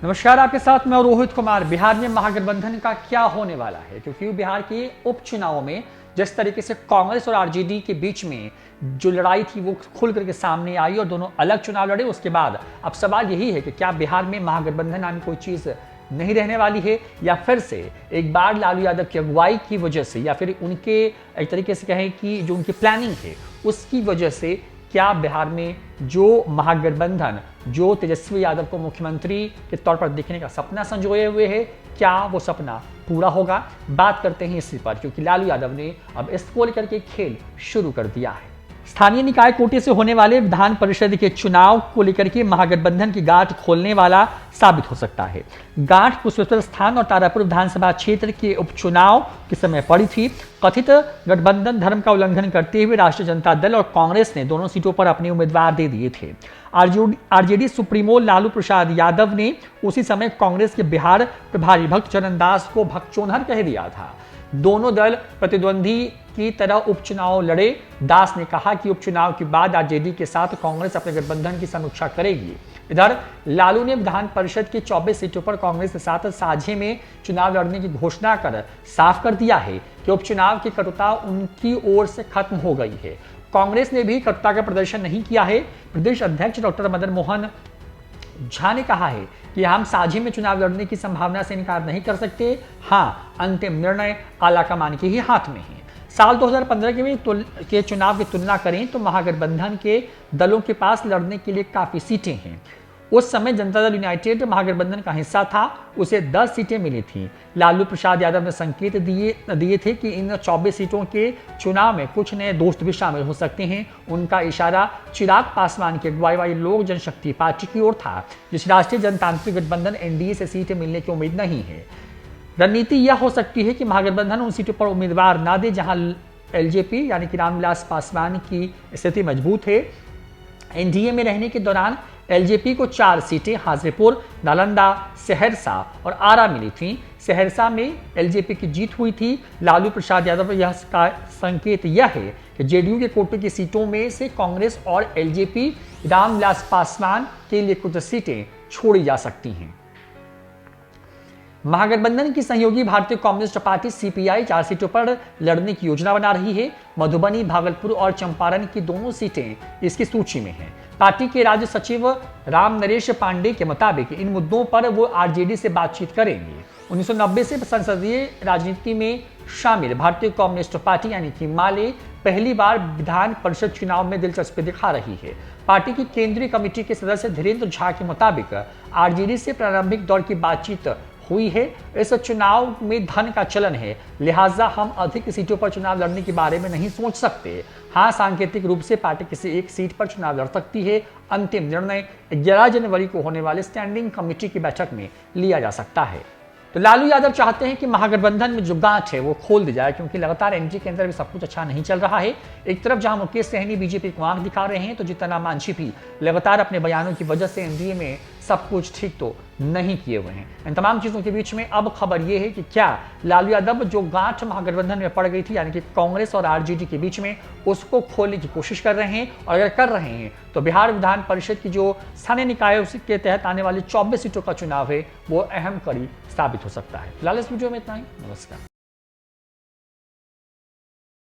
नमस्कार, आपके साथ मैं रोहित कुमार। बिहार में महागठबंधन का क्या होने वाला है, क्योंकि बिहार के उपचुनाव में जिस तरीके से कांग्रेस और आरजेडी के बीच में जो लड़ाई थी वो खुल करके सामने आई और दोनों अलग चुनाव लड़े। उसके बाद अब सवाल यही है कि क्या बिहार में महागठबंधन नाम की कोई चीज नहीं रहने वाली है, या फिर से एक बार लालू यादव की अगुवाई की वजह से, या फिर उनके एक तरीके से कहें कि जो उनकी प्लानिंग है उसकी वजह से क्या बिहार में जो महागठबंधन जो तेजस्वी यादव को मुख्यमंत्री के तौर पर देखने का सपना संजोए हुए है, क्या वो सपना पूरा होगा? बात करते हैं इसी पर, क्योंकि लालू यादव ने अब इसको लेकर के खेल शुरू कर दिया है। स्थानीय निकाय कोटे से होने वाले विधान परिषद के चुनाव को लेकर के महागठबंधन की गांठ खोलने वाला साबित हो सकता है। गांठ कुशेश्वर स्थान और तारापुर विधानसभा क्षेत्र के उपचुनाव के समय पड़ी थी। कथित गठबंधन धर्म का उल्लंघन करते हुए राष्ट्रीय जनता दल और कांग्रेस ने दोनों सीटों पर अपने उम्मीदवार दे दिए थे। आरजेडी सुप्रीमो लालू प्रसाद यादव ने उसी समय कांग्रेस के बिहार प्रभारी भक्त चरण दास को भगचोनहर कह दिया था। दोनों दल प्रतिद्वंदी की तरह उपचुनाव लड़े। दास ने कहा कि उपचुनाव के बाद आरजेडी के साथ कांग्रेस अपने गठबंधन की समीक्षा करेगी। इधर लालू ने विधान परिषद की 24 सीटों पर कांग्रेस के साथ साझे में चुनाव लड़ने की घोषणा कर साफ कर दिया है कि उपचुनाव की कटुता उनकी ओर से खत्म हो गई है। कांग्रेस ने भी कटुता का प्रदर्शन नहीं किया है। प्रदेश अध्यक्ष डॉक्टर मदन मोहन झा ने कहा है कि हम साझे में चुनाव लड़ने की संभावना से इनकार नहीं कर सकते। हाँ, अंतिम निर्णय आलाकमान के ही हाथ में है। साल 2015 के चुनाव की तुलना करें तो महागठबंधन के दलों के पास लड़ने के लिए काफी सीटें हैं। उस समय जनता दल यूनाइटेड महागठबंधन का हिस्सा था, उसे 10 सीटें मिली थी। लालू प्रसाद यादव ने संकेत दिए थे कि इन 24 सीटों के चुनाव में कुछ नए दोस्त भी शामिल हो सकते हैं। उनका इशारा चिराग पासवान की अगुवाई वाली लोक जनशक्ति पार्टी की ओर था, जिस राष्ट्रीय जनतांत्रिक गठबंधन एनडीए से सीटें मिलने की उम्मीद नहीं है। रणनीति यह हो सकती है कि महागठबंधन उन सीटों पर उम्मीदवार ना दे जहां एलजेपी यानी कि रामविलास पासवान की स्थिति मजबूत है। एनडीए में रहने के दौरान एलजेपी को 4 सीटें हाजीपुर, नालंदा, सहरसा और आरा मिली थीं। सहरसा में एलजेपी की जीत हुई थी। लालू प्रसाद यादव पर यह संकेत यह है कि जेडीयू के कोटे की सीटों में से कांग्रेस और एलजेपी रामविलास पासवान के लिए कुछ सीटें छोड़ी जा सकती हैं। महागठबंधन की सहयोगी भारतीय कम्युनिस्ट पार्टी सीपीआई 4 सीटों पर लड़ने की योजना बना रही है। मधुबनी, भागलपुर और चंपारण की दोनों सीटें इसकी सूची में हैं। पार्टी के राज्य सचिव राम नरेश पांडे के मुताबिक इन मुद्दों पर वो आरजेडी से बातचीत करेंगे। 1990 से संसदीय राजनीति में शामिल भारतीय कम्युनिस्ट पार्टी यानी कि माले पहली बार विधान परिषद चुनाव में दिलचस्पी दिखा रही है। पार्टी की केंद्रीय कमेटी के सदस्य धीरेन्द्र झा के मुताबिक आरजेडी से प्रारंभिक दौर की बातचीत हुई है। इस चुनाव में धन का चलन है, लिहाजा हम अधिक सीटों पर चुनाव लड़ने के बारे में नहीं सोच सकते। हाँ, सांकेतिक रूप से पार्टी किसी एक सीट पर चुनाव लड़ सकती है। अंतिम निर्णय 11 जनवरी को होने वाले स्टैंडिंग कमेटी की बैठक में लिया जा सकता है। तो लालू यादव चाहते हैं कि महागठबंधन में जो गांठ है वो खोल दी जाए, क्योंकि लगातार एनडीए के अंदर भी सब कुछ अच्छा नहीं चल रहा है। एक तरफ जहां मुकेश सहनी बीजेपी को आंख दिखा रहे हैं, तो जीतन राम मांझी भी लगातार अपने बयानों की वजह से एनडीए में सब कुछ ठीक तो नहीं किए हुए हैं। इन तमाम चीजों के बीच में अब खबर यह है कि क्या लालू यादव जो गांठ महागठबंधन में पड़ गई थी, यानी कि कांग्रेस और आरजेडी के बीच में, उसको खोलने की कोशिश कर रहे हैं। और अगर कर रहे हैं तो बिहार विधान परिषद की जो स्थानीय निकाय के तहत आने वाली 24 सीटों का चुनाव है वो अहम कड़ी साबित हो सकता है। फिलहाल इस वीडियो में इतना ही। नमस्कार।